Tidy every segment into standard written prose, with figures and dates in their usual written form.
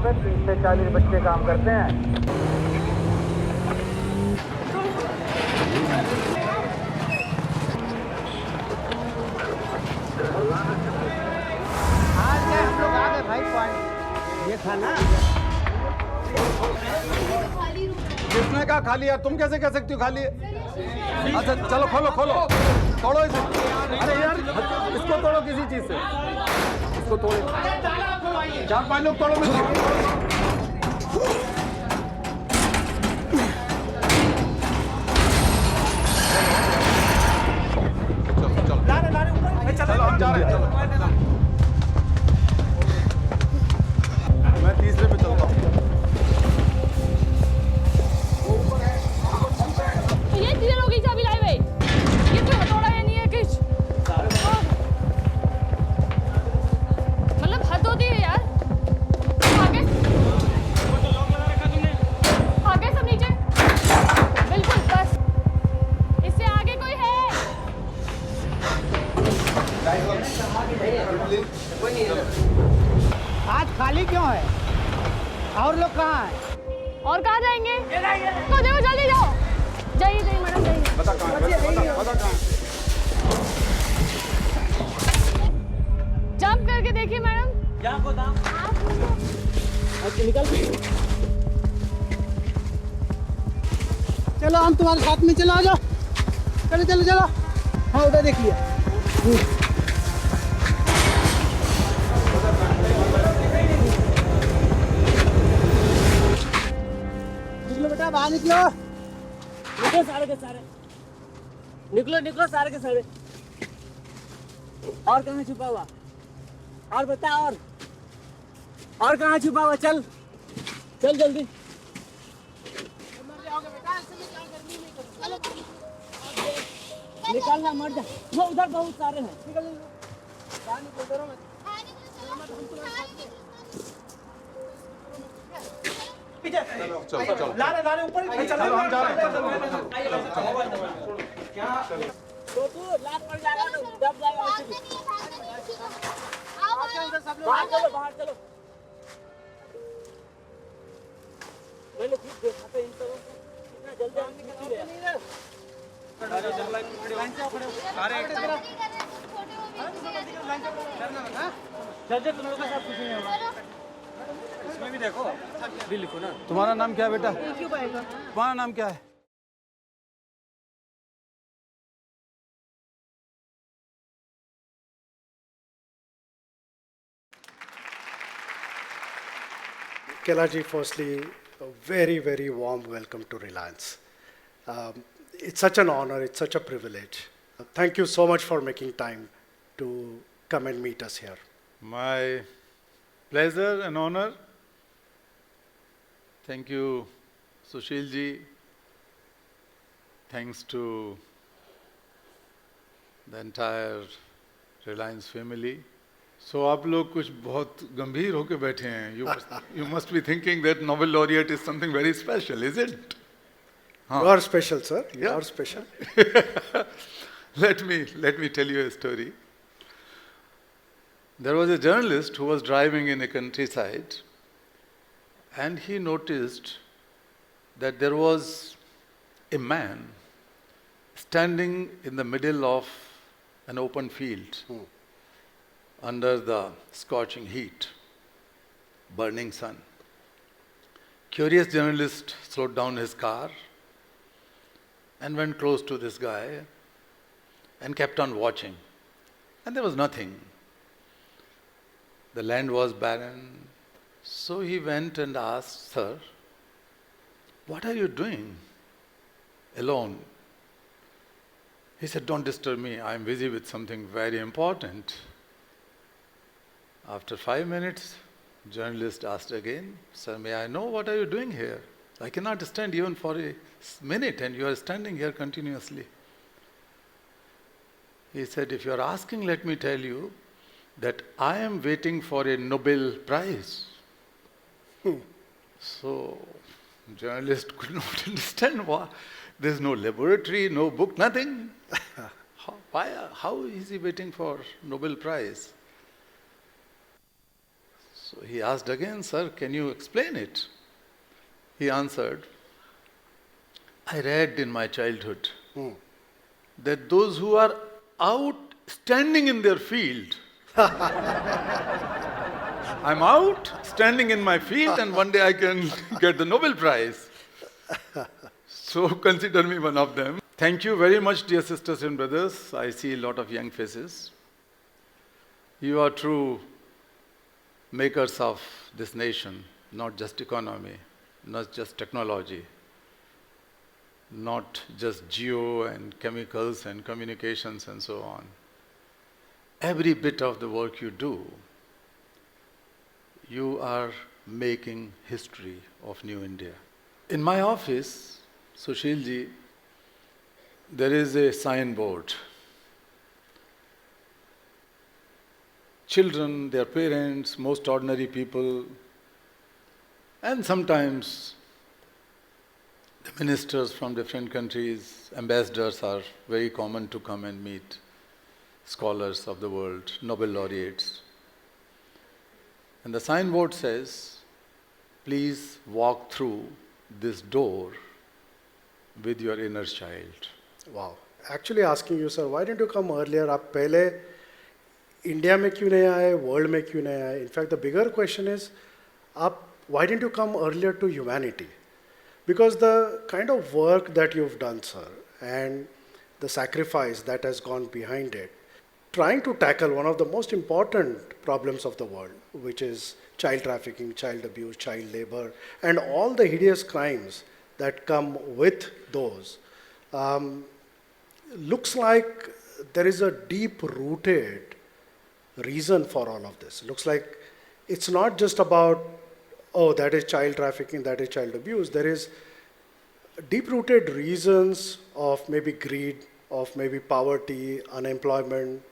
पे 30 से 40 बच्चे काम करते हैं। आज गए हम लोग आ गए भाई पॉइंट ये था ना। किसने कहा खाली है? तुम कैसे कह सकती हो खाली है? अच्छा चलो खोलो खोलो, तोड़ो इसे। अरे यार इसको तोड़ो किसी चीज से, इसको तोड़ो। 4-5 लोग तोड़ो। चलो हम जा रहे हैं। मैं तीसरे पे चलता हूँ। ये तीन लोग ही चाबी लाए भाई। ये तो हथौड़ा है नहीं है कुछ। मतलब हद होती है यार। आगे आगे सब नीचे बिल्कुल बस। इससे आगे कोई है? आज खाली क्यों है? और लोग कहाँ हैं? और कहाँ जाएंगे? तो देखो जल्दी जाओ। जाइए जाइए मैडम जाइए। बता कहाँ है? बता कहाँ है? जंप करके देखिए मैडम। अच्छा निकल। चलो हम तुम्हारे साथ में, चलो आ जाओ। चलो चलो चलो। हाँ उधर देख लिया। निकलो बेटा बाहर निकलो। निकलो सारे के सारे। निकलो निकलो सारे के सारे। और कहाँ छुपा हुआ? और बता और कहाँ छुपा हुआ? चल चल जल्दी। निकलना मर जा। वो उधर बहुत सारे हैं। निकल बाहर निकल डरो मत। चलो चलो लारे ऊपर चलो हम जा रहे हैं। तो तू लात पड़ जाएगा तो दब जाएगा वैसे भी। बाहर चलो। मैंने खुद देखा था इन सबों को कितना जल्दी हम निकल रहे हैं। लाइन से खड़े हो। सारे चल तुम लोग का सब कुछ नहीं होगा। इसमें भी देखो भी लिखो ना। तुम्हारा नाम क्या है बेटा? तुम्हारा नाम क्या है? Kailash ji, firstly, a very, very warm welcome to Reliance. It's such an honor, it's such a privilege. Thank you so much for making time to come and meet us here. My pleasure and honor. Thank you, Sushil ji. Thanks to the entire Reliance family. So आप लोग कुछ बहुत गंभीर होके बैठे हैं. You must be thinking that Nobel Laureate is something very special, is it? You are special, sir. You Yeah. are special. Let me tell you a story. There was a journalist who was driving in a countryside, and he noticed that there was a man standing in the middle of an open field under the scorching heat, burning sun. Curious journalist slowed down his car and went close to this guy and kept on watching. And there was nothing. The land was barren. So he went and asked, "Sir, what are you doing alone?" He said, "Don't disturb me. I am busy with something very important." After 5 minutes, journalist asked again, "Sir, may I know what are you doing here? I cannot stand even for a minute and you are standing here continuously." He said, "If you are asking, let me tell you that I am waiting for a Nobel Prize." So, journalist could not understand why. There is no laboratory, no book, nothing. How is he waiting for Nobel Prize? So he asked again, "Sir, can you explain it?" He answered, "I read in my childhood that those who are out standing in their field, I'm out standing in my field and one day I can get the Nobel Prize. So consider me one of them." Thank you very much, dear sisters and brothers. I see a lot of young faces. You are true makers of this nation, not just economy, not just technology, not just geo and chemicals and communications and so on. Every bit of the work you do, you are making history of New India. In my office, Sushilji, there is a signboard. Children, their parents, most ordinary people, and sometimes the ministers from different countries, ambassadors are very common to come and meet scholars of the world, Nobel laureates. And the signboard says, "Please walk through this door with your inner child." Wow. Actually asking you, sir, why didn't you come earlier? आप पहले India में क्यों नहीं आए, world में क्यों नहीं आए? In fact, the bigger question is, why didn't you come earlier to humanity? Because the kind of work that you've done, sir, and the sacrifice that has gone behind it, trying to tackle one of the most important problems of the world, which is child trafficking, child abuse, child labor, and all the hideous crimes that come with those, looks like there is a deep-rooted reason for all of this. Looks like it's not just about, oh, that is child trafficking, that is child abuse. There is deep-rooted reasons of maybe greed, of maybe poverty, unemployment.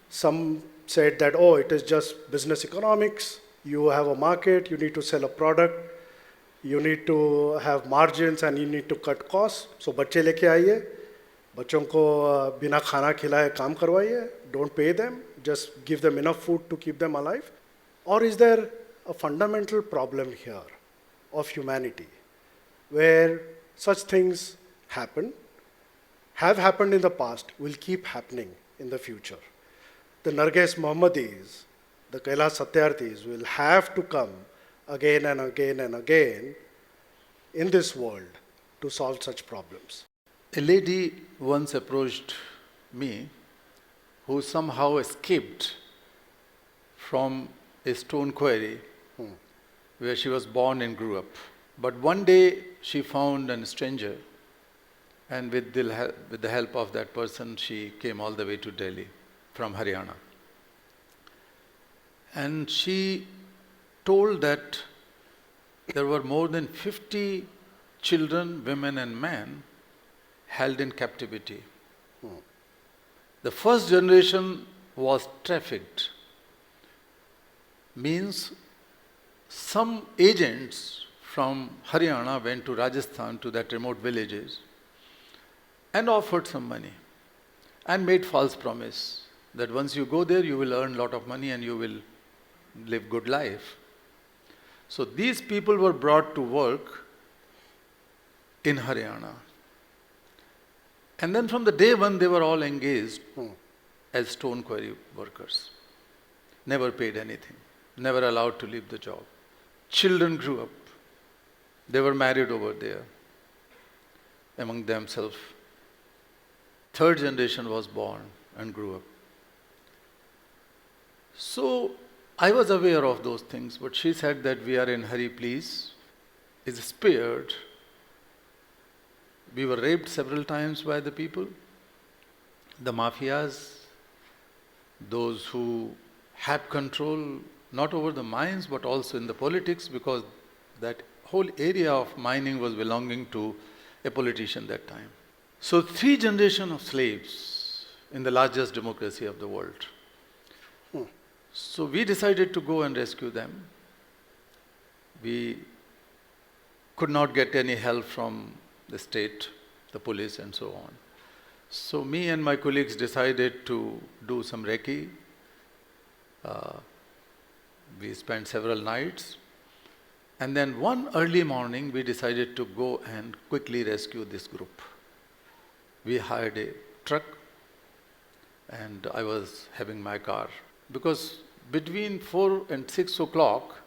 Some said that, oh, it is just business economics. You have a market, you need to sell a product, you need to have margins and you need to cut costs. So बच्चे लेके आइए, बच्चों को बिना खाना खिलाए काम करवाइए, don't pay them, just give them enough food to keep them alive. Or is there a fundamental problem here of humanity where such things happen, have happened in the past, will keep happening in the future? The Narges Mohammadis, the Kailash Satyarthis will have to come again and again and again in this world to solve such problems. A lady once approached me who somehow escaped from a stone quarry where she was born and grew up. But one day she found a stranger, and with the help of that person, she came all the way to Delhi from Haryana. And she told that there were more than 50 children, women and men held in captivity. The first generation was trafficked. Means some agents from Haryana went to Rajasthan, to that remote villages, and offered some money and made false promise that once you go there, you will earn a lot of money and you will live good life. So these people were brought to work in Haryana. And then from the day one, they were all engaged as stone quarry workers. Never paid anything, never allowed to leave the job. Children grew up. They were married over there among themselves. Third generation was born and grew up. So I was aware of those things, but she said that we are in hurry, please. Is spared. We were raped several times by the people, the mafias, those who had control not over the mines but also in the politics, because that whole area of mining was belonging to a politician that time. So 3 generations of slaves in the largest democracy of the world. So we decided to go and rescue them. We could not get any help from the state, the police and so on. So me and my colleagues decided to do some recce. We spent several nights. And then one early morning, we decided to go and quickly rescue this group. We hired a truck, and I was having my car. Because between 4 and 6 o'clock,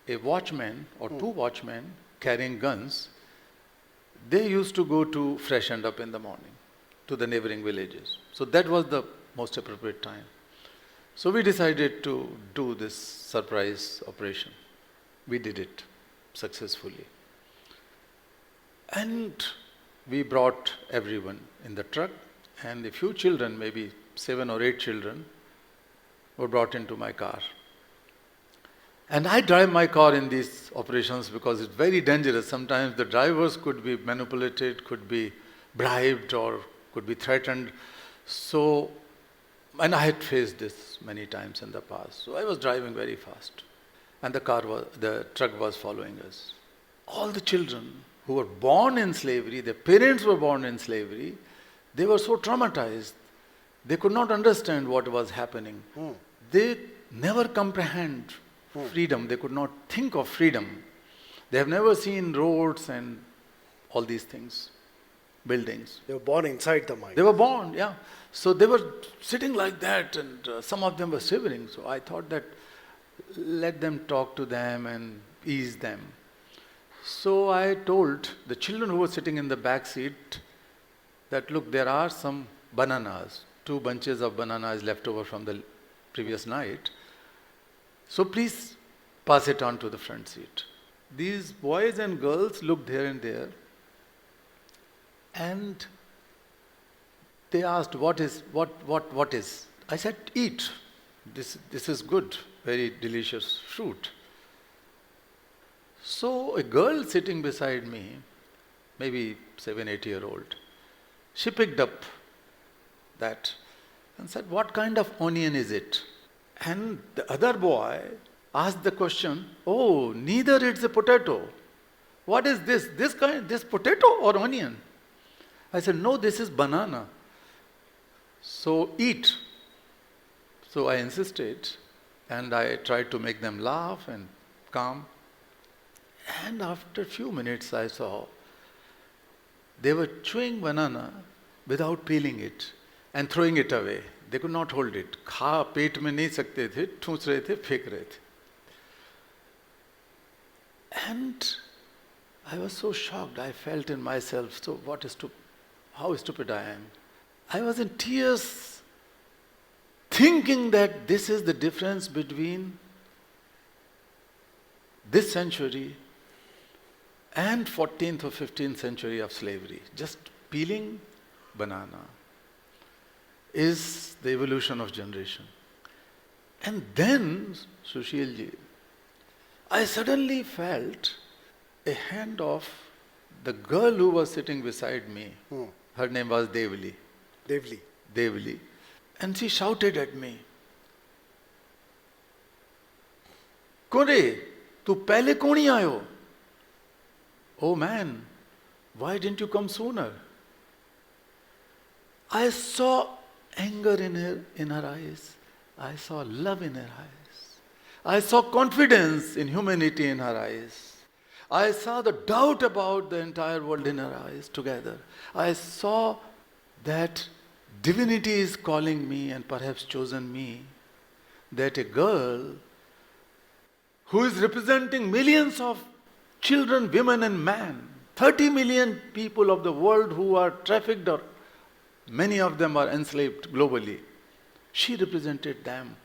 a watchman or two watchmen carrying guns, they used to go to freshen up in the morning to the neighboring villages. So that was the most appropriate time. So we decided to do this surprise operation. We did it successfully. And we brought everyone in the truck, and a few children, maybe 7 or 8 children, were brought into my car. And I drive my car in these operations because it's very dangerous. Sometimes the drivers could be manipulated, could be bribed, or could be threatened. So, and I had faced this many times in the past. So I was driving very fast. And the truck was following us. All the children who were born in slavery, their parents were born in slavery, they were so traumatized. They could not understand what was happening. They never comprehend freedom. They could not think of freedom. They have never seen roads and all these things, buildings. They were born inside the mind. They were born, yeah. So they were sitting like that, and some of them were shivering. So I thought that let them talk to them and ease them. So I told the children who were sitting in the back seat that, look, there are some bananas, 2 bunches of bananas left over from the previous night. So please pass it on to the front seat. These boys and girls looked here and there, and they asked, what is? I said, eat. This is good, very delicious fruit. So a girl sitting beside me, maybe 7, 8-year-old, she picked up that and said, what kind of onion is it? And the other boy asked the question, oh, neither it's a potato. What is this? This potato or onion? I said, no, this is banana. So eat. So I insisted, and I tried to make them laugh and calm. And after a few minutes, I saw they were chewing banana without peeling it and throwing it away. They could not hold it. खा पेट में नहीं सकते थे, ठूंस रहे थे, फेंक रहे थे. And I was so shocked. I felt in myself, so how stupid I am. I was in tears, thinking that this is the difference between this century and 14th or 15th century of slavery. Just peeling banana is the evolution of generation. And then, Sushilji, I suddenly felt a hand of the girl who was sitting beside me. Her name was Devli. Devli. And she shouted at me, Kore, tu pehle koni aayo? Oh man, why didn't you come sooner? I saw anger in her eyes. I saw love in her eyes. I saw confidence in humanity in her eyes. I saw the doubt about the entire world in her eyes together. I saw that divinity is calling me and perhaps chosen me, that a girl who is representing millions of children, women and men, 30 million people of the world who are trafficked, or many of them are enslaved globally. She represented them.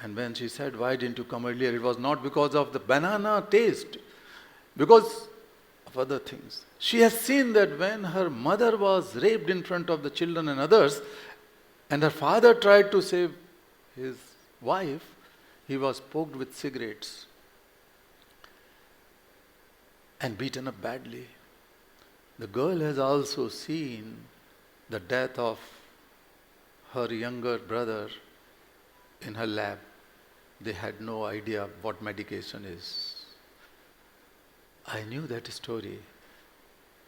And when she said, why didn't you come earlier? It was not because of the banana taste, because of other things. She has seen that when her mother was raped in front of the children and others, and her father tried to save his wife, he was poked with cigarettes and beaten up badly. The girl has also seen the death of her younger brother in her lab. They had no idea what medication is. I knew that story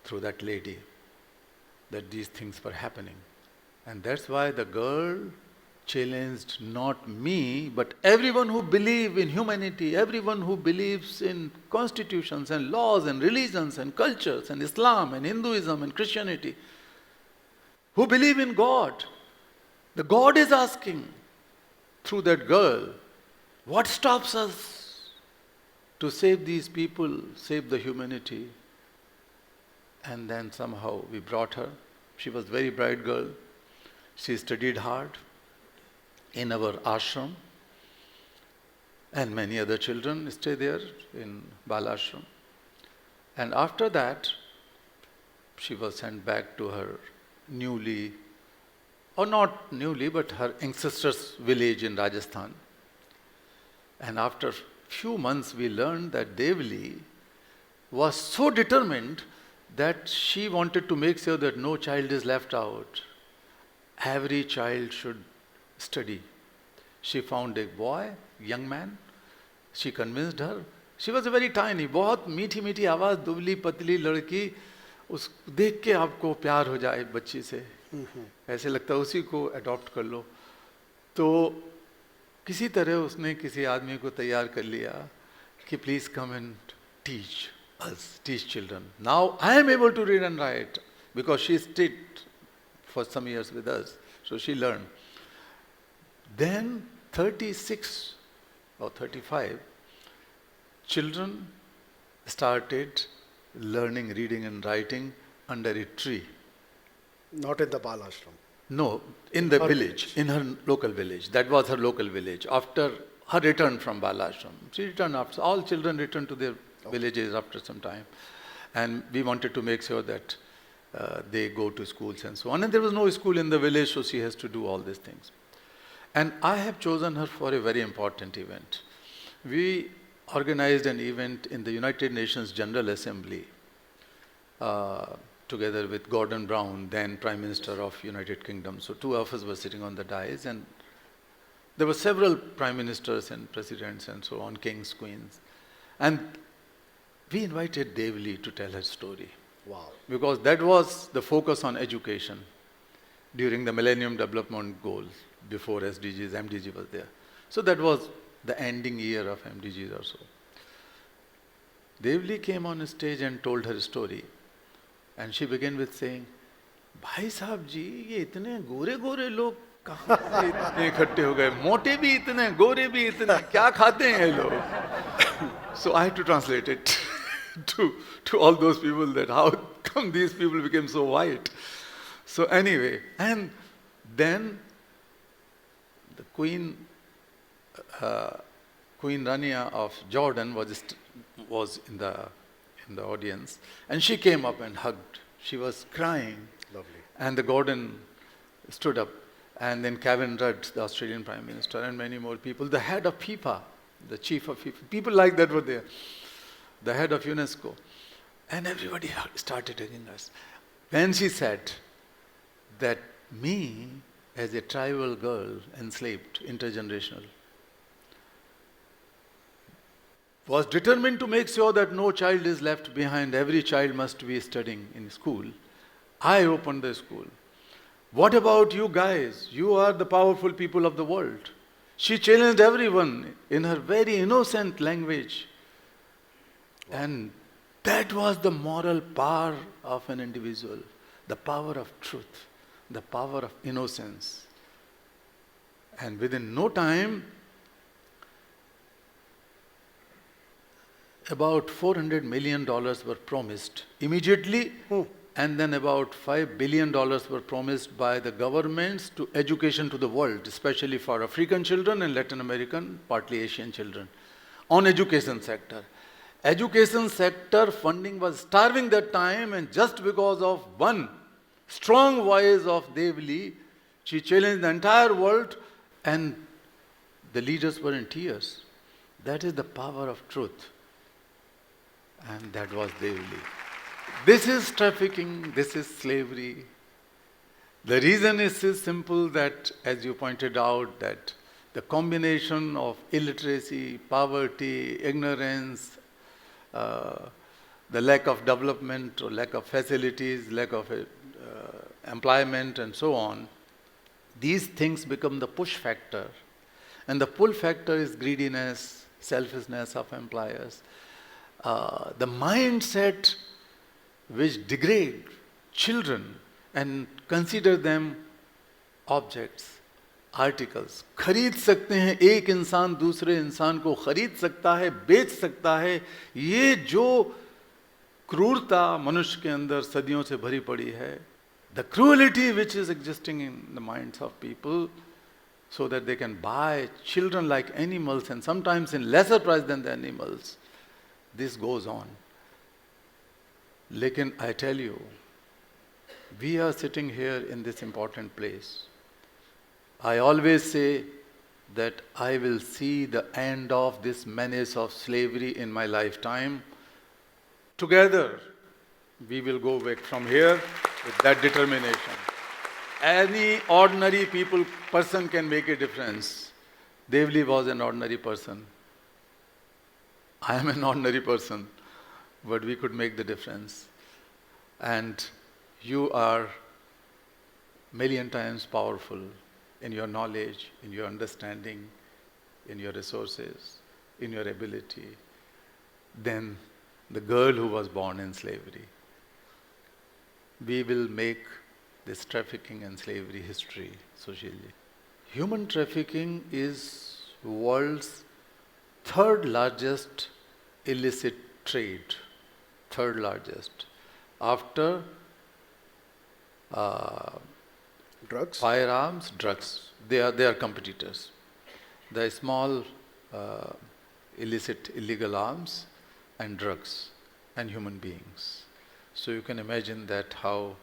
through that lady, that these things were happening. And that's why the girl challenged not me, but everyone who believes in humanity, everyone who believes in constitutions and laws and religions and cultures and Islam and Hinduism and Christianity, who believe in God. The God is asking through that girl, what stops us to save these people, save the humanity? And then somehow we brought her. She was a very bright girl. She studied hard in our ashram, and many other children stay there in Bal Ashram. And after that, she was sent back to her newly, or not newly, but her ancestors' village in Rajasthan. And after few months, we learned that Devli was so determined that she wanted to make sure that no child is left out. Every child should study. She found a boy, young man. She convinced her. She was very tiny, बहुत मीठी मीठी आवाज, दुबली पतली लड़की. उस देख के आपको प्यार हो जाए बच्ची से, ऐसे लगता है उसी को अडॉप्ट कर लो. तो किसी तरह उसने किसी आदमी को तैयार कर लिया कि please come and teach us, teach children. Now I am able to read and write because she stayed for some years with us. So she learned. Then 36 or 35 children started learning reading and writing under a tree. Not in the Bal Ashram. No, in the village, in her local village. That was her local village. After her return from Bal Ashram, she returned after, all children returned to their villages after some time. And we wanted to make sure that they go to schools and so on. And there was no school in the village, so she has to do all these things. And I have chosen her for a very important event. We organized an event in the United Nations General Assembly together with Gordon Brown, then Prime Minister of United Kingdom. So two of us were sitting on the dais, and there were several prime ministers and presidents and so on, kings, queens. And we invited Devli to tell her story. Wow. Because that was the focus on education during the Millennium Development Goals, before SDGs, MDG was there. So that was the ending year of MDGs or so. Devli came on stage and told her story. And she began with saying, भाई साहब जी, ये इतने गोरे गोरे लोग कहाँ से इतने इकट्ठे हो गए, मोटे भी इतने, गोरे भी इतने, क्या खाते हैं ये लोग? So I had to translate it to all those people, that how come these people became so white. So anyway, and then the Queen Rania of Jordan was in the audience, and she came up and hugged. She was crying. Lovely. And the Gordon stood up, and then Kevin Rudd, the Australian Prime Minister, and many more people. The head of FIFA, the chief of FIFA, people like that were there. The head of UNESCO. And everybody started hugging us. Then she said that me, as a tribal girl, enslaved, intergenerational, was determined to make sure that no child is left behind. Every child must be studying in school. I opened the school. What about you guys? You are the powerful people of the world. She challenged everyone in her very innocent language. And that was the moral power of an individual, the power of truth, the power of innocence. And within no time, about $400 million were promised immediately, and then about $5 billion were promised by the governments to education to the world, especially for African children and Latin American, partly Asian children, on education sector. Education sector funding was starving that time, and just because of one strong voice of Devli, she challenged the entire world, and the leaders were in tears. That is the power of truth. And that was Devli. This is trafficking, this is slavery. The reason is simple, that, as you pointed out, that the combination of illiteracy, poverty, ignorance, the lack of development or lack of facilities, lack of employment and so on, these things become the push factor. And the pull factor is greediness, selfishness of employers. The mindset which degrade children and consider them objects, articles खरीद सकते हैं, एक इंसान दूसरे इंसान को खरीद सकता है, बेच सकता है. ये जो क्रूरता मनुष्य के अंदर सदियों से भरी पड़ी है, the cruelty which is existing in the minds of people, so that they can buy children like animals and sometimes in lesser price than the animals. This goes on. Lekin I tell you, we are sitting here in this important place. I always say that I will see the end of this menace of slavery in my lifetime. Together, we will go back from here with that determination. Any ordinary person can make a difference. Devli was an ordinary person. I am an ordinary person, but we could make the difference. And you are million times powerful in your knowledge, in your understanding, in your resources, in your ability, than the girl who was born in slavery. We will make this trafficking and slavery history socially. Human trafficking is world's third largest illicit trade, third largest, after Drugs? firearms, drugs. They are competitors. The small illicit, illegal arms and drugs and human beings. So you can imagine that how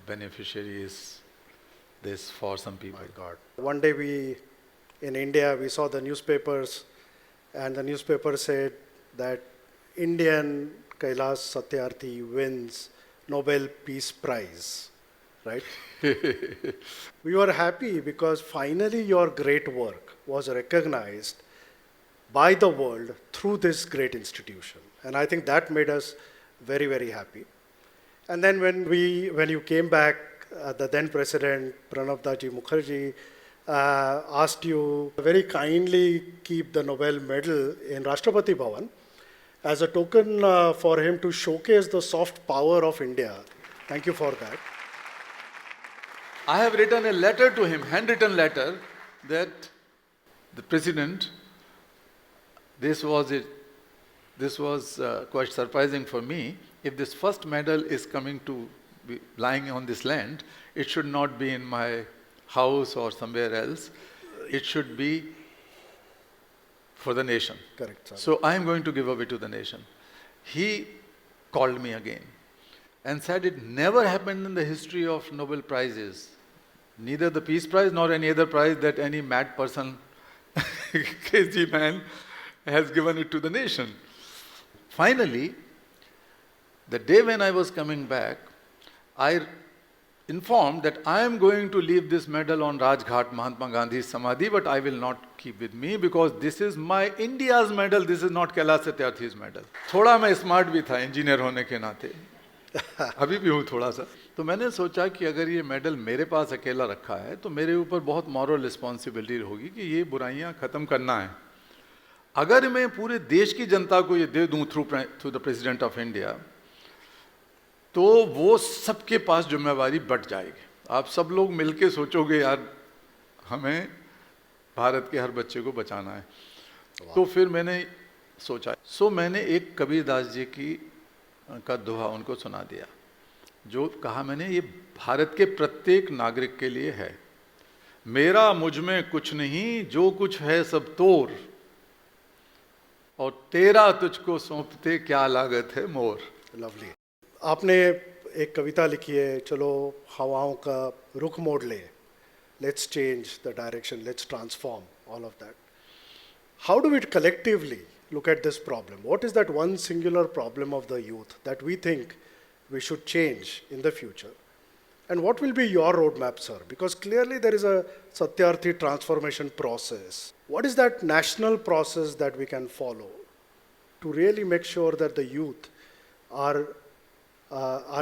beneficiary is this for some people. My God. One day in India, we saw the newspapers, and the newspaper said that Indian Kailash Satyarthi wins Nobel Peace Prize, right? We were happy because finally your great work was recognized by the world through this great institution. And I think that made us very, very happy. And then when you came back, the then President Pranab Daji Mukherjee asked you very kindly keep the Nobel medal in Rashtrapati Bhavan as a token for him to showcase the soft power of India. Thank you for that. I have written a letter to him, handwritten letter, that the President, this was quite surprising for me. If this first medal is coming to be lying on this land, it should not be in my house or somewhere else. It should be for the nation. Correct, sir. So I am going to give away to the nation. He called me again and said it never happened in the history of Nobel Prizes, neither the Peace Prize nor any other prize, that any mad person, crazy man, has given it to the nation. Finally, the day when I was coming back, I informed that I am going to leave this medal on Rajghat, Mahatma Gandhi's Samadhi, but I will not keep with me because this is my India's medal, this is not Kailash Satyarthi's medal. थोड़ा मैं smart भी था engineer होने के नाते, अभी भी हूँ थोड़ा सा. तो मैंने सोचा कि अगर ये मेडल मेरे पास अकेला रखा है तो मेरे ऊपर बहुत मॉरल रिस्पॉन्सिबिलिटी होगी कि ये बुराइयाँ ख़त्म करना है. अगर मैं पूरे देश की जनता को ये दे दूँ through the president of India, तो वो सबके पास जिम्मेवारी बट जाएगी. आप सब लोग मिलके सोचोगे यार हमें भारत के हर बच्चे को बचाना है. तो फिर मैंने सोचा, मैंने एक कबीरदास जी का दोहा उनको सुना दिया, जो कहा मैंने, ये भारत के प्रत्येक नागरिक के लिए है. मेरा मुझ में कुछ नहीं, जो कुछ है सब तोर, और तेरा तुझको सौंपते क्या लागत है मोर. लवली. आपने एक कविता लिखी है, चलो हवाओं का रुख मोड़ ले, let's change the direction, let's transform, all of that. How do we collectively look at this problem? What is that one singular problem of the youth that we think we should change in the future? And what will be your roadmap, sir? Because clearly there is a Satyarthi transformation process. What is that national process that we can follow to really make sure that the youth are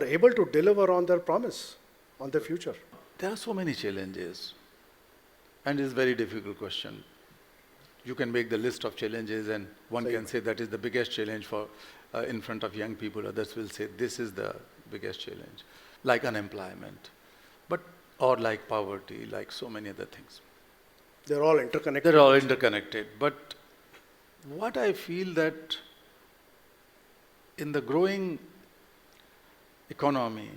able to deliver on their promise, on the future? there are so many challenges, and it's a very difficult question. You can make the list of challenges, and one can say that is the biggest challenge for in front of young people. Others will say this is the biggest challenge, like unemployment, or like poverty, like so many other things. They're all interconnected. They're all interconnected. But what I feel that in the growing economy,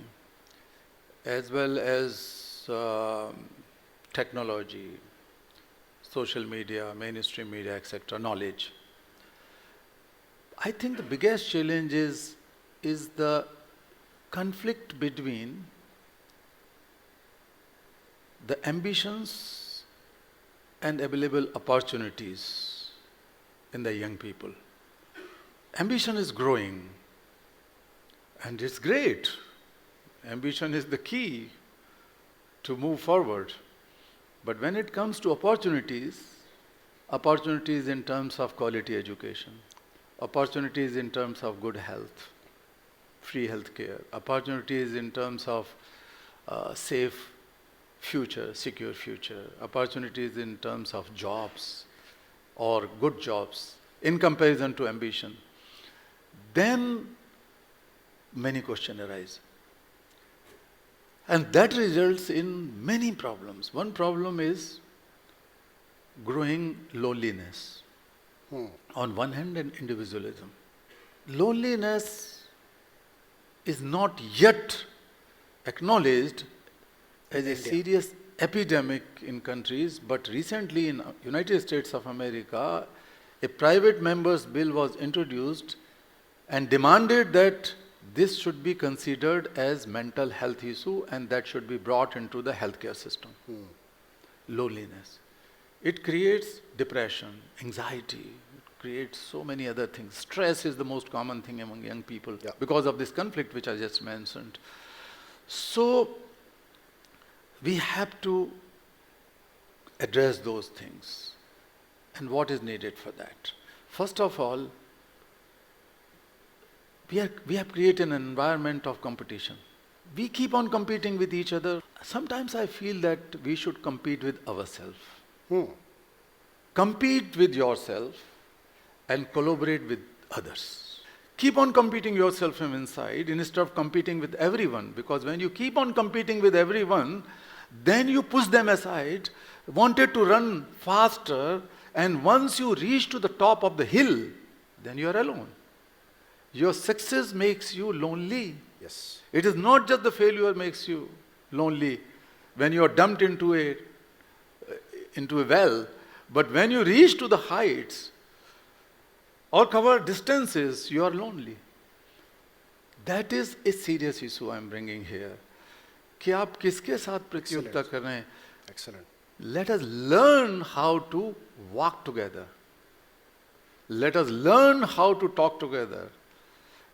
as well as technology, social media, mainstream media, etc., knowledge, I think the biggest challenge is the conflict between the ambitions and available opportunities in the young people. Ambition is growing, and it's great. Ambition is the key to move forward. But when it comes to opportunities in terms of quality education, opportunities in terms of good health, free health care, opportunities in terms of safe future, secure future, opportunities in terms of jobs or good jobs in comparison to ambition, then many questions arise. And that results in many problems. One problem is growing loneliness. On one hand, and individualism. Loneliness is not yet acknowledged as a serious epidemic in countries, but recently in United States of America, a private member's bill was introduced and demanded that this should be considered as mental health issue and that should be brought into the healthcare system. Loneliness. It creates depression, anxiety, it creates so many other things. Stress is the most common thing among young people because of this conflict which I just mentioned. So, we have to address those things. And what is needed for that? First of all, we have created an environment of competition. We keep on competing with each other. Sometimes I feel that we should compete with ourselves. Compete with yourself and collaborate with others. Keep on competing yourself from inside instead of competing with everyone, because when you keep on competing with everyone, then you push them aside, wanted to run faster, and once you reach to the top of the hill, then you are alone. Your success makes you lonely. Yes. It is not just the failure makes you lonely when you are dumped into a well, but when you reach to the heights or cover distances, you are lonely. That is a serious issue I am bringing here. कि आप किसके साथ प्रतियोगिता कर रहे हैं? Excellent. Let us learn how to walk together. Let us learn how to talk together.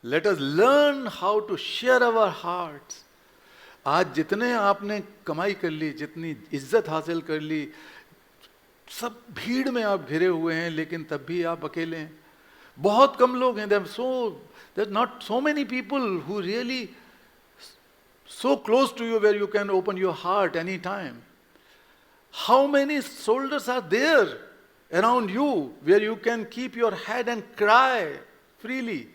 Let us learn how to share our hearts. आज जितने आपने कमाई कर ली, जितनी इज्जत हासिल कर ली, सब भीड़ में आप घिरे हुए हैं, लेकिन तब भी आप अकेले हैं. बहुत कम लोग हैं. There's not so many people who really so close to you where you can open your heart any time. How many shoulders are there around you where you can keep your head and cry freely?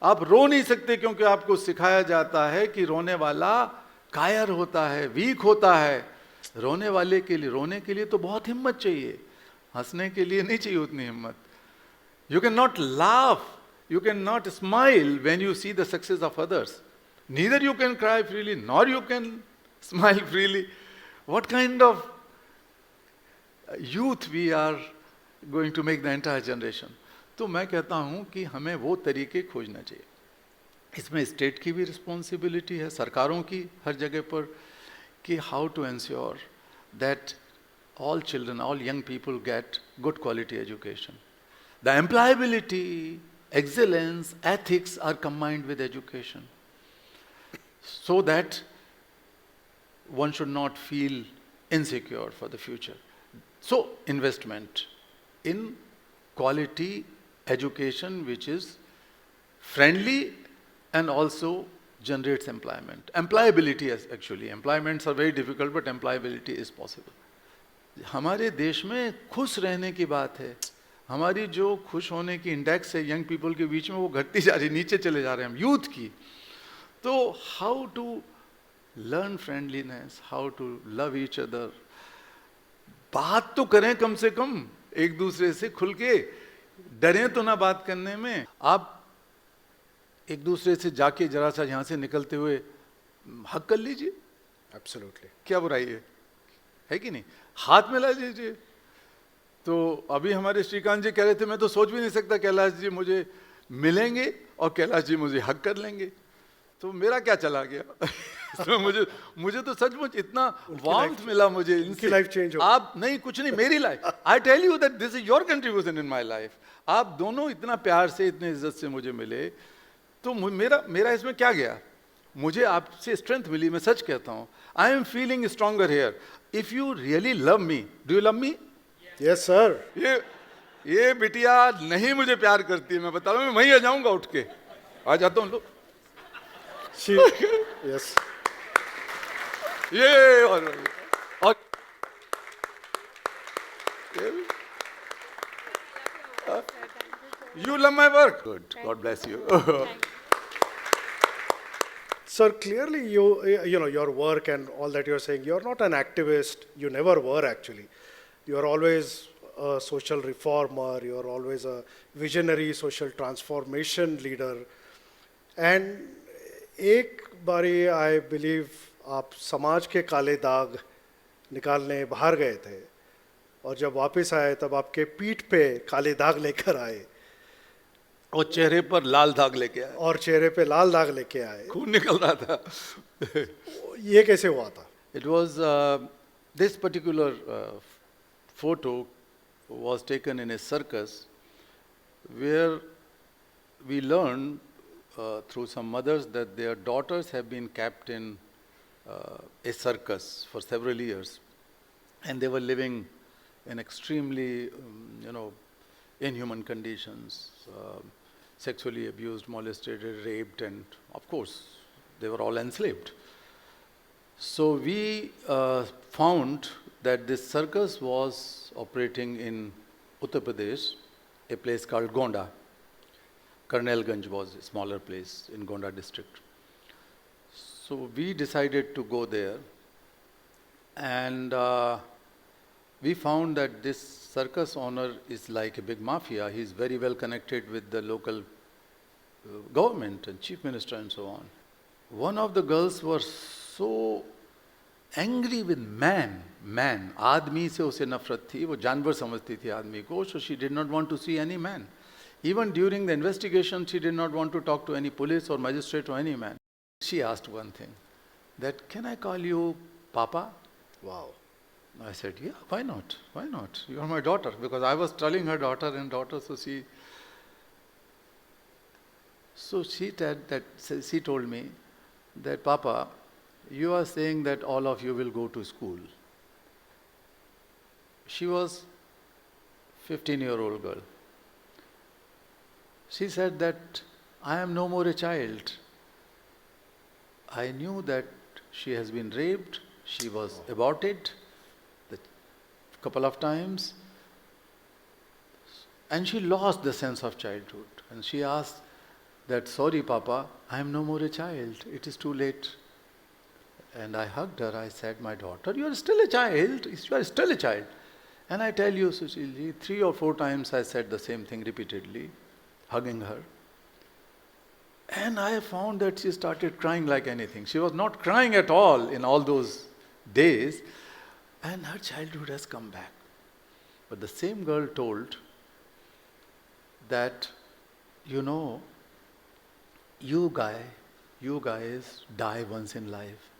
आप रो नहीं सकते क्योंकि आपको सिखाया जाता है कि रोने वाला कायर होता है, वीक होता है. रोने वाले के लिए, रोने के लिए तो बहुत हिम्मत चाहिए, हंसने के लिए नहीं चाहिए उतनी हिम्मत. You cannot laugh, you cannot smile when you see the success of others. Neither you can cry freely, nor you can smile freely. What kind of youth we are going to make the entire generation? तो मैं कहता हूँ कि हमें वो तरीके खोजना चाहिए. इसमें स्टेट की भी रिस्पॉन्सिबिलिटी है, सरकारों की हर जगह पर, कि how to ensure that all children, all young people get good quality education. The employability, excellence, ethics are combined with education, so that one should not feel insecure for the future. So, investment in quality education which is friendly and also generates employment. Employability is actually. Employments are very difficult, but employability is possible. हमारे देश में खुश रहने की बात है. हमारी जो खुश होने की इंडेक्स है यंग पीपल के बीच में वो घटती जा रही, नीचे चले जा रहे हैं हम यूथ की. तो how to learn friendliness, how to love each other. बात तो करें कम से कम एक दूसरे से खुल के, डरें तो ना बात करने में. आप एक दूसरे से जाके जरा सा यहाँ से निकलते हुए हक कर लीजिए. Absolutely. क्या बुराई है कि नहीं. हाथ मिला लीजिए. तो अभी हमारे श्रीकांत जी कह रहे थे मैं तो सोच भी नहीं सकता कैलाश जी मुझे मिलेंगे और कैलाश जी मुझे हक कर लेंगे. तो मेरा क्या चला गया. तो मुझे तो सचमुच इतना वार्मथ मिला मुझे इनकी लाइफ चेंज हो. आप नहीं कुछ नहीं, मेरी life. I tell you that this is your contribution in my life. आप दोनों इतना प्यार से इतने इज्जत से मुझे मिले तो मेरा इसमें क्या गया. मुझे आपसे स्ट्रेंथ मिली. मैं सच कहता हूं I am feeling stronger here. If you really love me, do you love me. Yes, sir. ये बिटिया नहीं मुझे प्यार करती है. मैं बता रहा हूं, मैं वहीं आ जाऊंगा उठ के. आ जाता हूं. लो Yes. ये और you love my work. Good. God bless you. Sir, clearly you know your work and all that you're saying, you're not an activist. You never were actually. You're always a social reformer. You're always a visionary social transformation leader. And एक बारी I believe आप समाज के काले दाग निकालने बाहर गए थे और जब वापस आए तब आपके पीठ पे काले दाग लेकर आए और चेहरे पर लाल दाग लेके आए. और चेहरे पे लाल दाग लेके आए. खून निकल रहा था. ये कैसे हुआ था. It was this particular photo was taken in a circus where we learned through some mothers that their daughters have been kept in a circus for several years and they were living in extremely inhuman conditions, sexually abused, molested, raped, and of course they were all enslaved. So we found that this circus was operating in Uttar Pradesh, a place called Gonda. Karnailganj was a smaller place in Gonda district. So we decided to go there and we found that this circus owner is like a big mafia. He is very well connected with the local government and chief minister and so on. One of the girls was so angry with man. आदमी से उसे नफरत थी. वो जानवर समझती थी आदमी को. So she did not want to see any man. Even during the investigation, she did not want to talk to any police or magistrate or any man. She asked one thing, that can I call you Papa? Wow. I said, yeah, why not? Why not? You are my daughter. Because I was telling her daughter, so she told me that, Papa, you are saying that all of you will go to school. She was 15-year-old girl. She said that I am no more a child. I knew that she has been raped, she was aborted a couple of times, and she lost the sense of childhood. And she asked that, sorry Papa, I am no more a child, it is too late. And I hugged her. I said, my daughter, you are still a child, you are still a child. And I tell you, Sushilji, 3 or 4 times I said the same thing repeatedly, hugging her. And I found that she started crying like anything. She was not crying at all in all those days. And her childhood has come back. But the same girl told that, you guys die once in life.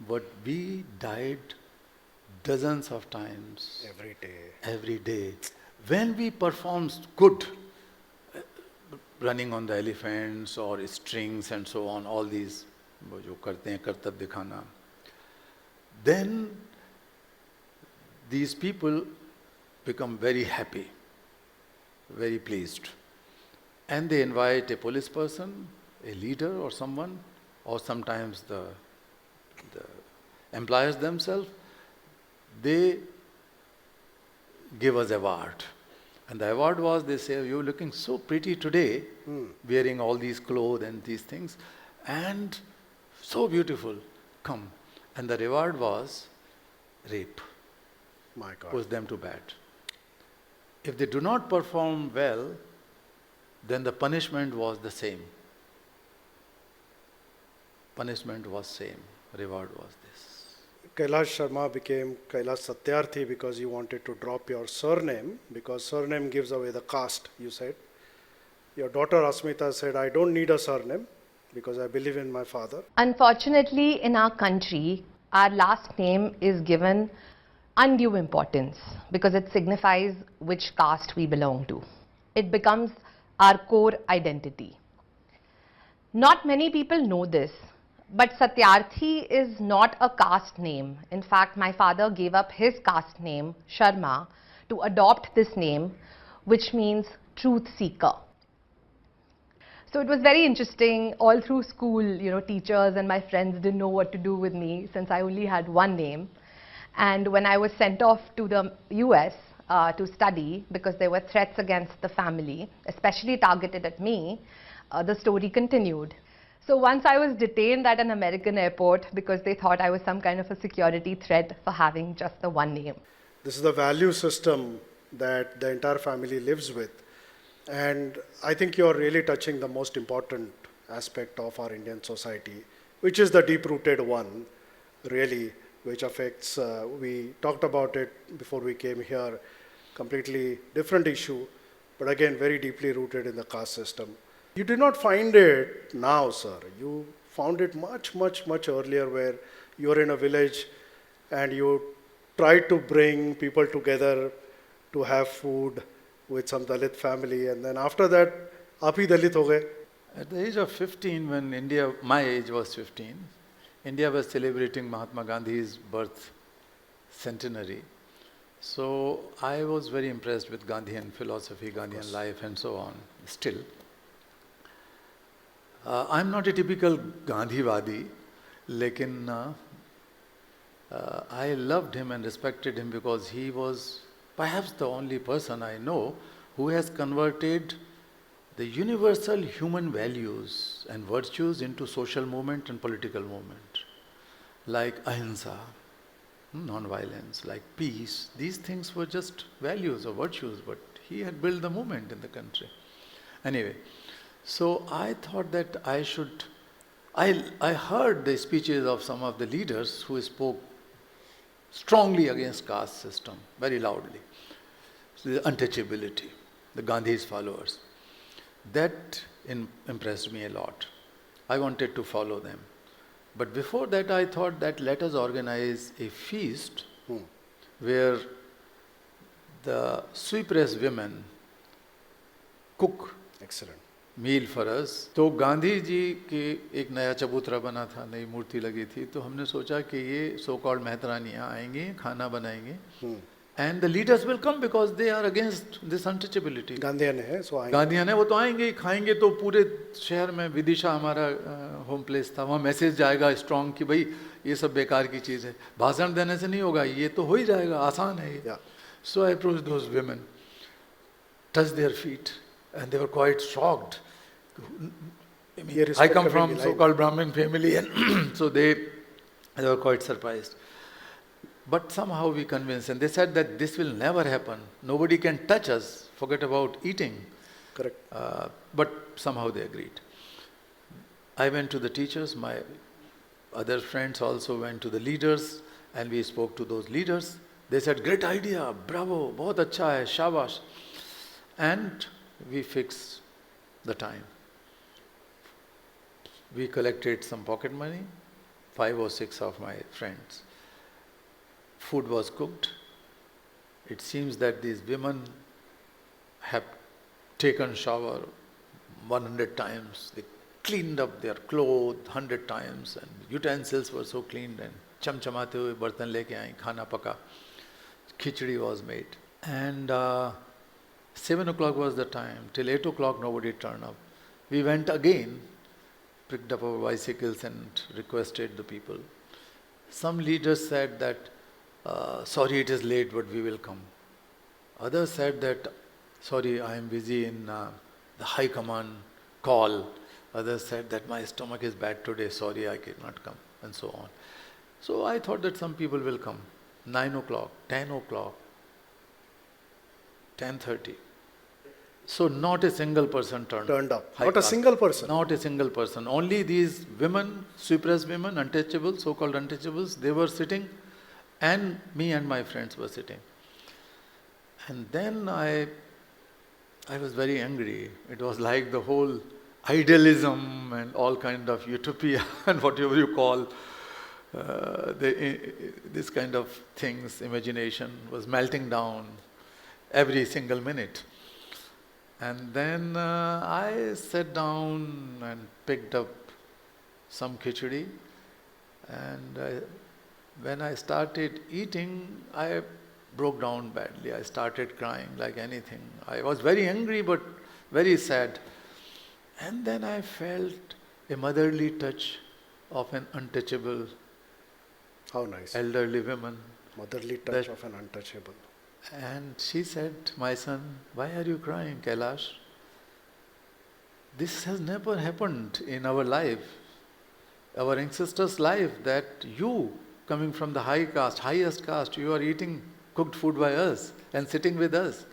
But we died dozens of times. Every day. When we performed good, running on the elephants or strings and so on, all these, वो जो करते हैं करतब दिखाना, then these people become very happy, very pleased. And they invite a police person, a leader or someone, or sometimes the employers themselves, they give us award. And the award was, they say, you're looking so pretty today, wearing all these clothes and these things, and so beautiful, come. And the reward was rape. My God. Push them to bed. If they do not perform well, then the punishment was the same. Punishment was same, reward was this. Kailash Sharma became Kailash Satyarthi because he wanted to drop your surname, because surname gives away the caste, you said. Your daughter Asmita said, I don't need a surname because I believe in my father. Unfortunately, in our country, our last name is given undue importance because it signifies which caste we belong to. It becomes our core identity. Not many people know this, but Satyarthi is not a caste name. In fact, my father gave up his caste name, Sharma, to adopt this name, which means truth seeker. So it was very interesting. All through school, teachers and my friends didn't know what to do with me since I only had one name. And when I was sent off to the US to study because there were threats against the family, especially targeted at me, the story continued. So once I was detained at an American airport because they thought I was some kind of a security threat for having just the one name. This is the value system that the entire family lives with. And I think you're really touching the most important aspect of our Indian society, which is the deep-rooted one, really, which affects, we talked about it before we came here, completely different issue, but again, very deeply rooted in the caste system. You did not find it now, sir. You found it much, much, much earlier, where you were in a village and you tried to bring people together to have food with some Dalit family, and then after that, aap hi Dalit ho gaye. At the age of 15, when India, my age was 15, India was celebrating Mahatma Gandhi's birth centenary. So I was very impressed with Gandhian philosophy, Gandhian life and so on, still. I'm not a typical Gandhivadi, lekin I loved him and respected him because he was perhaps the only person I know who has converted the universal human values and virtues into social movement and political movement, like ahimsa, non-violence, like peace. These things were just values or virtues, but he had built the movement in the country. Anyway, so I thought that I heard the speeches of some of the leaders who spoke strongly against caste system, very loudly. So the untouchability, the Gandhi's followers. That impressed me a lot. I wanted to follow them. But before that, I thought that let us organize a feast where the sweepress women cook Excellent. Meal for us. तो गांधी जी के एक नया चबूतरा बना था, नई मूर्ति लगी थी, तो हमने सोचा कि ये सो कॉल्ड मेहतरानियाँ आएंगी, खाना बनाएंगे, and the leaders will come because they are against this untouchability. Gandhian है, सो आएंगे. गांधीयन है, वो तो आएंगे, खाएंगे. तो पूरे शहर में, विदिशा हमारा होम प्लेस था, वहाँ मैसेज जाएगा स्ट्रॉन्ग कि भाई ये सब बेकार की चीज़ है, भाषण देने से नहीं होगा, ये तो हो ही जाएगा, आसान है ये. So I approach those women, touch their feet, and they were quite shocked. I come from so-called Brahmin family, and so they were quite surprised. But somehow we convinced, and they said that this will never happen. Nobody can touch us. Forget about eating. Correct. But somehow they agreed. I went to the teachers. My other friends also went to the leaders, and we spoke to those leaders. They said, "Great idea, bravo, बहुत अच्छा है, शाबाश." And we fixed the time. We collected some pocket money, 5 or 6 of my friends. Food was cooked. It seems that these women have taken shower 100 times. They cleaned up their clothes 100 times, and utensils were so cleaned, and chamchamate hue bartan leke aaye, khana paka. Khichdi was made. And 7 o'clock was the time. Till 8 o'clock nobody turned up. We went again picked up our bicycles and requested the people. Some leaders said that, sorry it is late, but we will come. Others said that, sorry, I am busy in the high command call. Others said that my stomach is bad today, sorry I cannot come, and so on. So I thought that some people will come. 9 o'clock, 10 o'clock, 10:30. So not a single person turned up. High Not a caste. single person. Not a single person. Only these women, suppressed women, untouchables, so-called untouchables, they were sitting, and me and my friends were sitting. And then I was very angry. It was like the whole idealism and all kind of utopia and whatever you call this kind of things, imagination was melting down every single minute. And then I sat down and picked up some khichdi, and when I started eating, I broke down badly. I started crying like anything. I was very angry but very sad. And then I felt a motherly touch of an untouchable How nice. elderly woman. Motherly touch that- of an untouchable. And she said, my son, why are you crying, Kailash? This has never happened in our life, our ancestors' life, that you, coming from the high caste, highest caste, you are eating cooked food by us and sitting with us.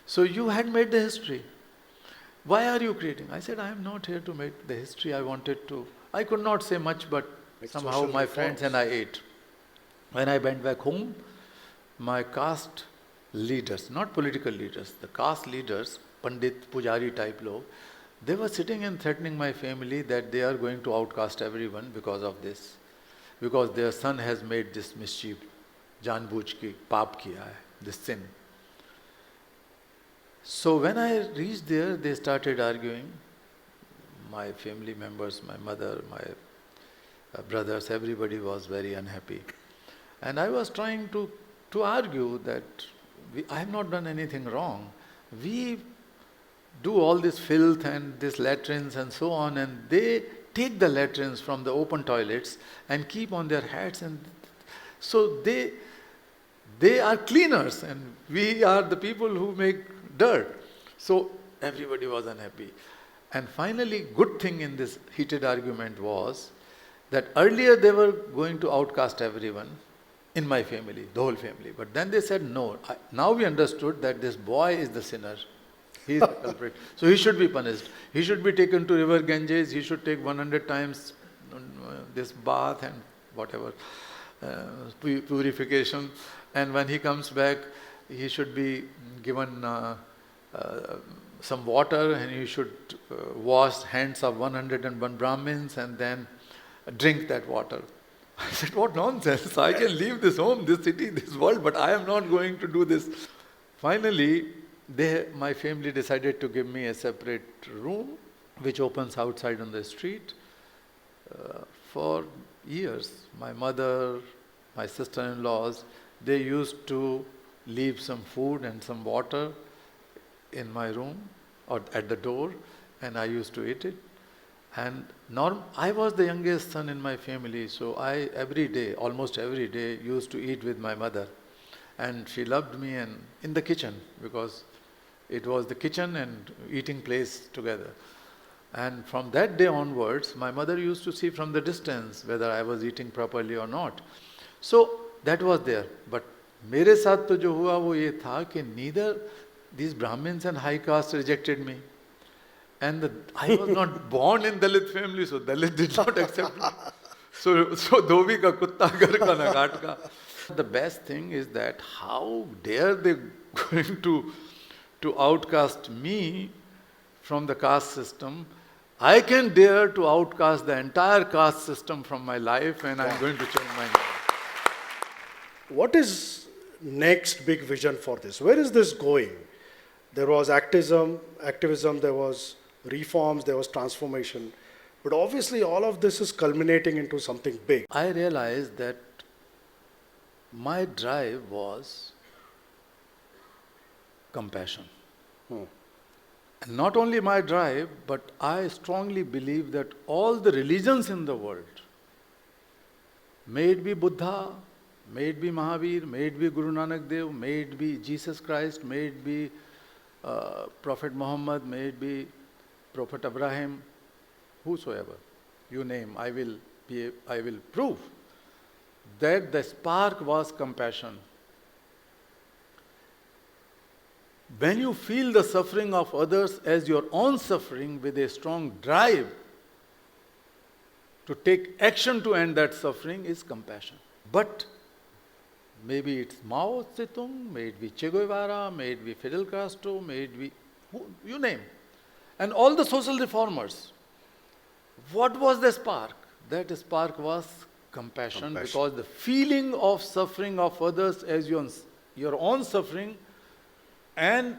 So you had made the history. Why are you creating? I said, I am not here to make the history. I could not say much, but Make somehow social my friends and I ate. When I went back home, my caste leaders, not political leaders, the caste leaders, Pandit, Pujari type log, they were sitting and threatening my family that they are going to outcast everyone because of this. Because their son has made this mischief, janbooch ki, paap kiya hai, this sin. So when I reached there, they started arguing. My family members, my mother, my brothers, everybody was very unhappy. And I was trying to argue that I have not done anything wrong. We do all this filth and these latrines and so on, and they take the latrines from the open toilets and keep on their heads, and so they are cleaners and we are the people who make dirt. So everybody was unhappy. And finally, good thing in this heated argument was that earlier they were going to outcast everyone in my family, the whole family. But then they said, no, now we understood that this boy is the sinner. He is the culprit. So he should be punished. He should be taken to river Ganges. He should take 100 times this bath and whatever, purification. And when he comes back, he should be given some water, and he should wash hands of 101 Brahmins and then drink that water. I said, what nonsense. I can leave this home, this city, this world, but I am not going to do this. Finally, my family decided to give me a separate room which opens outside on the street. For years, my mother, my sister-in-laws, they used to leave some food and some water in my room or at the door, and I used to eat it. And I was the youngest son in my family, so I almost every day, used to eat with my mother. And she loved me in the kitchen, because it was the kitchen and eating place together. And from that day onwards, my mother used to see from the distance whether I was eating properly or not. So that was there. But मेरे साथ तो जो हुआ वो ये था कि neither these Brahmins and high caste rejected me. And I was not born in Dalit family, so Dalit did not accept me. So dhobi ka kutta gar ka na ghat ka. The best thing is that how dare they going to outcast me from the caste system. I can dare to outcast the entire caste system from my life, and I'm going to change my life. What is next big vision for this? Where is this going? There was activism, there was reforms, there was transformation. But obviously all of this is culminating into something big. I realized that my drive was compassion. And not only my drive, but I strongly believe that all the religions in the world, may it be Buddha, may it be Mahavir, may it be Guru Nanak Dev, may it be Jesus Christ, may it be Prophet Muhammad, may it be Prophet Abraham, whosoever you name, I will prove that the spark was compassion. When you feel the suffering of others as your own suffering with a strong drive to take action to end that suffering is compassion. But maybe it's Mao Zedong, may it be Che Guevara, may it be Fidel Castro, may it be you name. And all the social reformers. What was the spark? That spark was compassion. Because the feeling of suffering of others as your own suffering and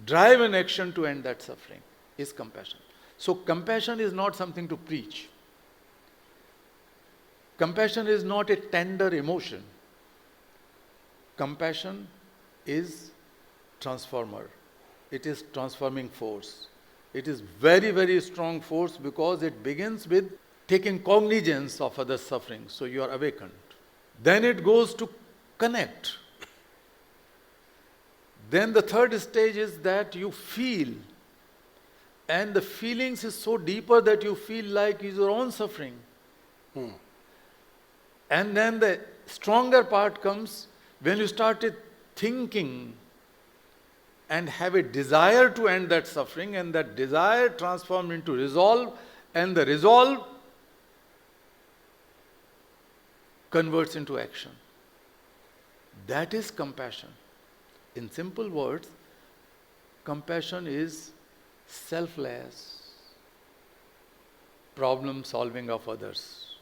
drive an action to end that suffering is compassion. So compassion is not something to preach. Compassion is not a tender emotion. Compassion is transformer. It is transforming force. It is very, very strong force because it begins with taking cognizance of others' suffering. So you are awakened. Then it goes to connect. Then the third stage is that you feel. And the feelings is so deeper that you feel like it's your own suffering. And then the stronger part comes when you started thinking and have a desire to end that suffering, and that desire transformed into resolve, and the resolve converts into action. That is compassion. In simple words, compassion is selfless problem solving of others.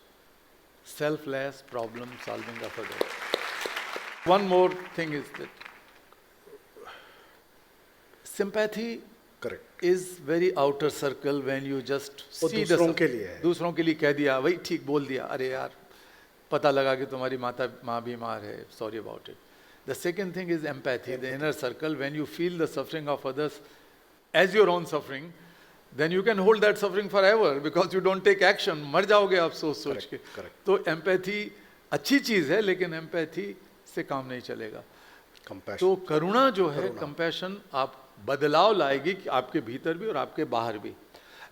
Selfless problem solving of others. One more thing is that sympathy is very outer circle when you just see the दूसरों के लिए कह दिया वही ठीक बोल दिया अरे यार पता लगा कि तुम्हारी माँ बीमार है sorry about it. The second thing is empathy, the inner circle. When you feel the suffering of others as your own suffering, then you can hold that suffering forever because you don't take action. मर जाओगे आप सोच के. तो empathy अच्छी चीज है लेकिन empathy से काम नहीं चलेगा. तो करुणा जो है, compassion आप बदलाव लाएगी कि आपके भीतर भी और आपके बाहर भी.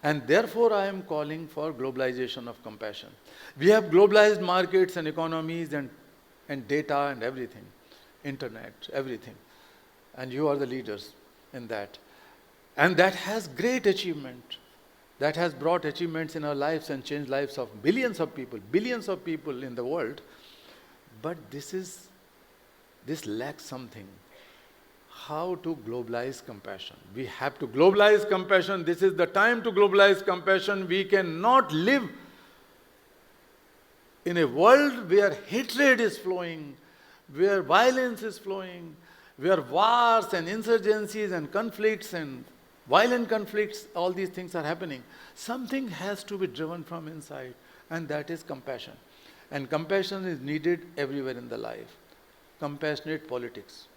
And therefore I am calling for globalization of compassion. We have globalized markets and economies and data and everything. Internet, everything. And you are the leaders in that. And that has great achievement. That has brought achievements in our lives and changed lives of billions of people in the world. But this lacks something. How to globalize compassion? We have to globalize compassion. This is the time to globalize compassion. We cannot live in a world where hatred is flowing, where violence is flowing, where wars and insurgencies and conflicts and violent conflicts, all these things are happening. Something has to be driven from inside, and that is compassion. And compassion is needed everywhere in the life. Compassionate politics.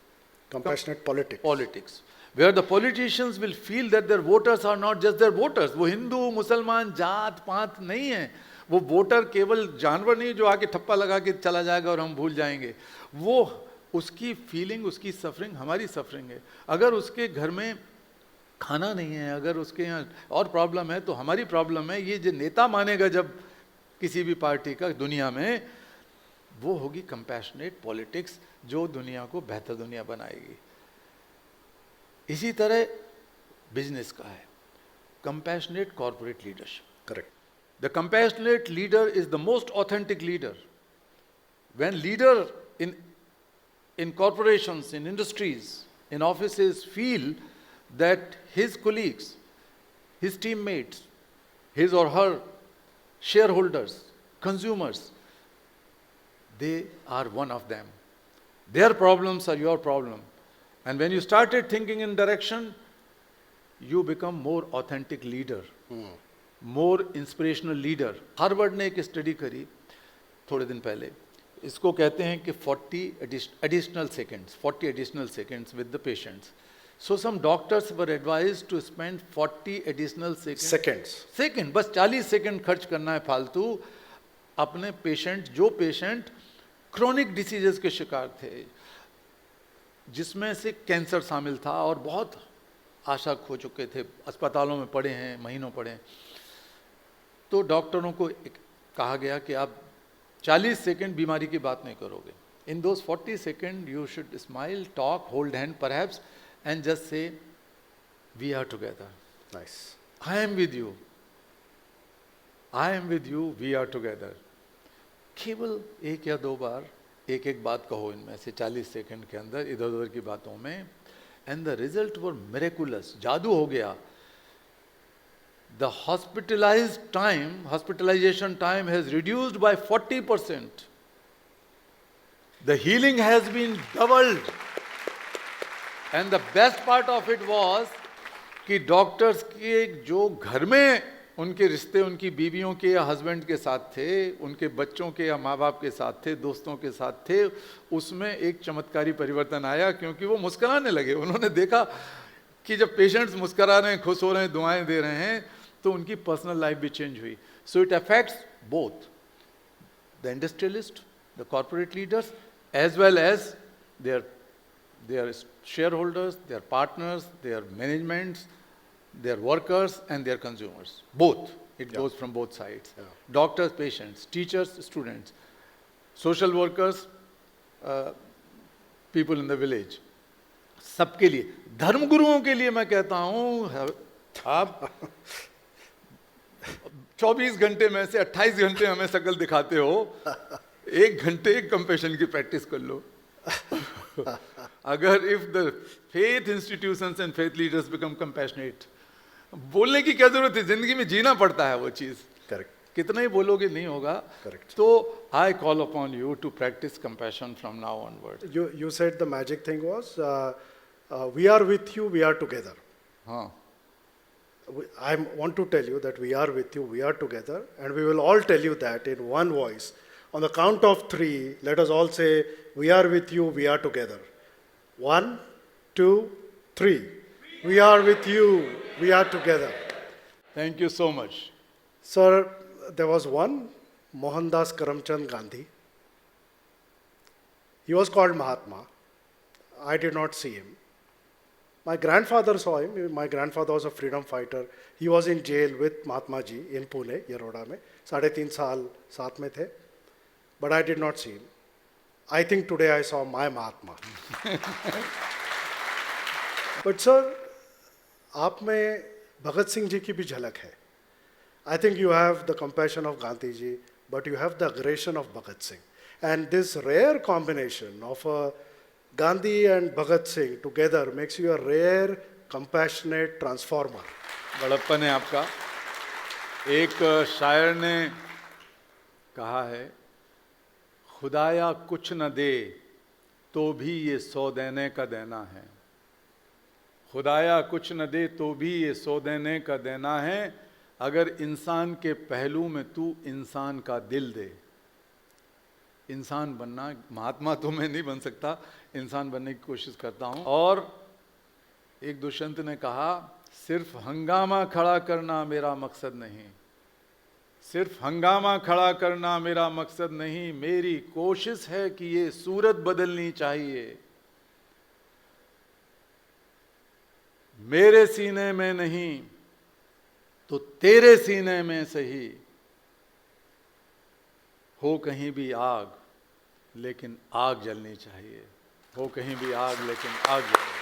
Compassionate politics. Politics. Where the politicians will feel that their voters are not just their voters. वो हिंदू, मुसलमान, जात, पात नहीं है. वो voter केवल जानवर नहीं जो आके थप्पा लगा के चला जाएगा और हम भूल जाएंगे. वो उसकी फीलिंग, उसकी सफरिंग हमारी सफरिंग है. अगर उसके घर में खाना नहीं है, अगर उसके यहाँ और प्रॉब्लम है तो हमारी प्रॉब्लम है. ये जो नेता मानेगा जब किसी भी पार्टी का दुनिया में, वो होगी कंपैशनेट पॉलिटिक्स जो दुनिया को बेहतर दुनिया बनाएगी. इसी तरह बिजनेस का है compassionate corporate leadership. Correct. The compassionate leader is the most authentic leader. When leader in corporations, in industries, in offices feel that his colleagues, his teammates, his or her shareholders, consumers, they are one of them. Their problems are your problem. And when you started thinking in direction, you become more authentic leader. More inspirational leader. Harvard ने एक study करी थोड़े दिन पहले. इसको कहते हैं कि 40 additional seconds with the patients. So some doctors were advised to spend 40 additional Seconds. Second, बस 40 सेकंड खर्च करना है फालतू अपने पेशेंट, जो पेशेंट क्रोनिक डिसीजेस के शिकार थे, जिसमें से कैंसर शामिल था और बहुत आशा खो चुके थे, अस्पतालों में पड़े हैं, महीनों पड़े हैं। तो डॉक्टरों को कहा गया कि आप 40 सेकंड बीमारी की बात नहीं करोगे। In those 40 second you should smile, talk, hold hand perhaps and just say, we are together. Nice. I am with you. I am with you. We are together. केवल एक या दो बार एक एक बात कहो इनमें से 40 सेकंड के अंदर, इधर उधर की बातों में, and the result were miraculous. जादू हो गया। The hospitalization time has reduced by 40%. The healing has been doubled. And the best part of it was कि डॉक्टर्स के जो घर में उनके रिश्ते उनकी बीवियों के या हस्बैंड के साथ थे, उनके बच्चों के या माँ बाप के साथ थे, दोस्तों के साथ थे, उसमें एक चमत्कारी परिवर्तन आया, क्योंकि वो मुस्कुराने लगे। उन्होंने देखा कि जब पेशेंट्स मुस्कुरा रहे हैं, खुश हो रहे हैं, दुआएं दे रहे हैं, तो उनकी पर्सनल लाइफ भी चेंज हुई। So it affects both the industrialist, the corporate leaders, as well as their shareholders, their partners, their managements, their workers and their consumers. Both. It goes from both sides. Doctors, patients, teachers, students, social workers, people in the village. सबके लिए, धर्मगुरुओं के लिए मैं कहता हूँ, आप 24 घंटे में से 28 घंटे हमें शकल दिखाते हो, 1 घंटे कंपैशन की प्रैक्टिस कर लो। अगर if the faith institutions and faith leaders become compassionate, बोलने की क्या जरूरत है, जिंदगी में जीना पड़ता है वो चीज। करेक्ट। कितना ही बोलोगे नहीं होगा। करेक्ट। तो I call upon you to practise compassion from now onward. You said the magic thing was we are with you, we are together. हाँ, I want to tell you that we are with you, we are together, and we will all tell you that in one voice. On the count of 3, let us all say, we are with you, we are together. 1, 2, 3. We are with you, we are together. thank you so much. Sir, there was one, Mohandas Karamchand Gandhi. He was called Mahatma. I did not see him. My grandfather saw him. My grandfather was a freedom fighter. He was in jail with Mahatma ji in Pune, Yeroda में, 3.5 साल साथ में थे. But I did not see him. I think today I saw my Mahatma. But sir, आप में भगत सिंह जी की भी झलक है. I think you have the compassion of Gandhi ji, but you have the aggression of Bhagat Singh. And this rare combination of a Gandhi and Bhagat Singh together makes you a rare, compassionate transformer. बड़प्पन है आपका। एक शायर ने कहा है, खुदाया कुछ न दे तो भी ये 100 देने का देना है। खुदाया कुछ न दे तो भी ये 100 देने का देना है, अगर इंसान के पहलू में तू इंसान का दिल दे। इंसान बनना, महात्मा तो मैं नहीं बन सकता, इंसान बनने की कोशिश करता हूँ। और एक दुष्यंत ने कहा, सिर्फ हंगामा खड़ा करना मेरा मकसद नहीं, सिर्फ हंगामा खड़ा करना मेरा मकसद नहीं, मेरी कोशिश है कि ये सूरत बदलनी चाहिए। मेरे सीने में नहीं तो तेरे सीने में सही, हो कहीं भी आग लेकिन आग जलनी चाहिए, हो कहीं भी आग लेकिन आग जलनी।